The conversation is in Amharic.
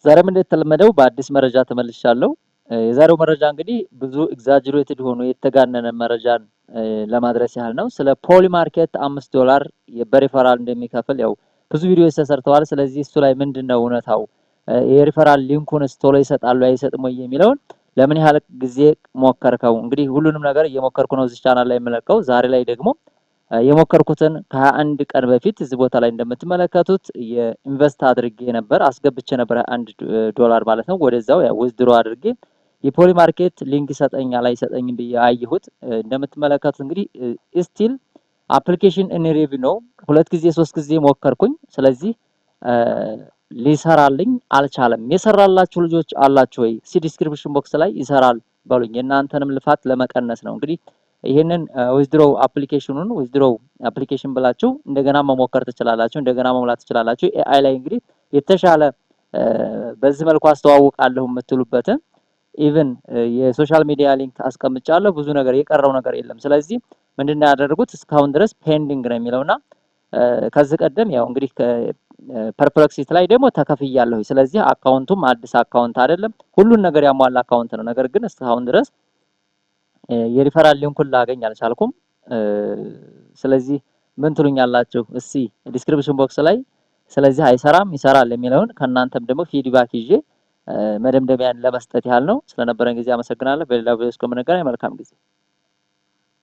ዛሬም እንደተለመደው በአዲስ መረጃ ተመልሻለሁ። የዛሬው መረጃ እንግዲህ ብዙ ኤግዛጀሬትድ ሆኖ የተጋነነ መረጃን ለማድረስ ያህል ነው። ስለ ፖሊ ማርኬት $5 በሪፈራል እንደሚከፍል ያው ብዙ ቪዲዮዎች ተሰርተዋል። ስለዚህ እሱ ላይ ምንድነው እውነታው? የሪፈራል ሊንኩንስ ቶሎ ይሰጣሉ አይሰጥም ወይ የሚለውን ለምን ያህል ጊዜ ሞከርከው? እንግዲህ ሁሉንም ነገር እየሞከርኩ ነው እዚህ ቻናል ላይ የምለቀው። ዛሬ ላይ ደግሞ የሞከርኩትን ከ21 ቀን በፊት እዚህ ቦታ ላይ እንደምትመለከቱት የኢንቨስት አድርጌ ነበር አስገብቼ ነበር $1 ማለት ነው። ወደዛው ዊዝድሮ አድርጌ የፖሊ ማርኬት ሊንክ ይሰጠኛል አይሰጠኝም ብዬ አየሁት። እንደምትመለከቱት እንግዲህ ስቲል አፕሊኬሽን ኢን ሪቪው ነው። 2 ጊዜ 3 ጊዜ ሞከርኩኝ። ስለዚህ ሊሰራልኝ አልቻለም። የሰራላችሁ ልጆች አላችሁ ወይ? ዲስክሪፕሽን ቦክስ ላይ ይሰራል በሉኝ። የእናንተንም ልፋት ለመቀነስ ነው። እንግዲህ ይሄንን ዊዝድሮው አፕሊኬሽን ብላችሁ እንደገና መሞከር ትችላላችሁ፣ እንደገና መሙላት ትችላላችሁ። ኤአይ ላይ እንግዲህ የተሻለ በዚህ መልኩ አስተዋውቃለሁ የምትሉበትን ኢቭን የሶሻል ሚዲያ ሊንክ አስቀምጫለሁ። ብዙ ነገር የቀረው ነገር የለም። ስለዚህ ምንድነው ያደረጉት? እስካሁን ድረስ ፔንዲንግ ነው የሚለውና ከዚህ ቀደም ያው እንግዲህ ፐርፕሌክሲቲ ላይ ደግሞ ተከፍያለሁ። ስለዚህ አካውንቱም አዲስ አካውንት አይደለም፣ ሁሉን ነገር ያሟላ አካውንት ነው። ነገር ግን እስካሁን ድረስ የሪፈራል ሊንኩን ላገኝ አልቻልኩም። ስለዚህ ምን ትሉኛላችሁ? እስቲ ዲስክሪፕሽን ቦክስ ላይ ስለዚህ አይሰራም ይሰራል የሚለውን ከእናንተም ደግሞ ፊድባክ ይዤ መደምደሚያን ለመስጠት ያህል ነው። ስለነበረን ጊዜ አመሰግናለሁ። በሌላ ቪዲዮ እስከምንገናኝ መልካም ጊዜ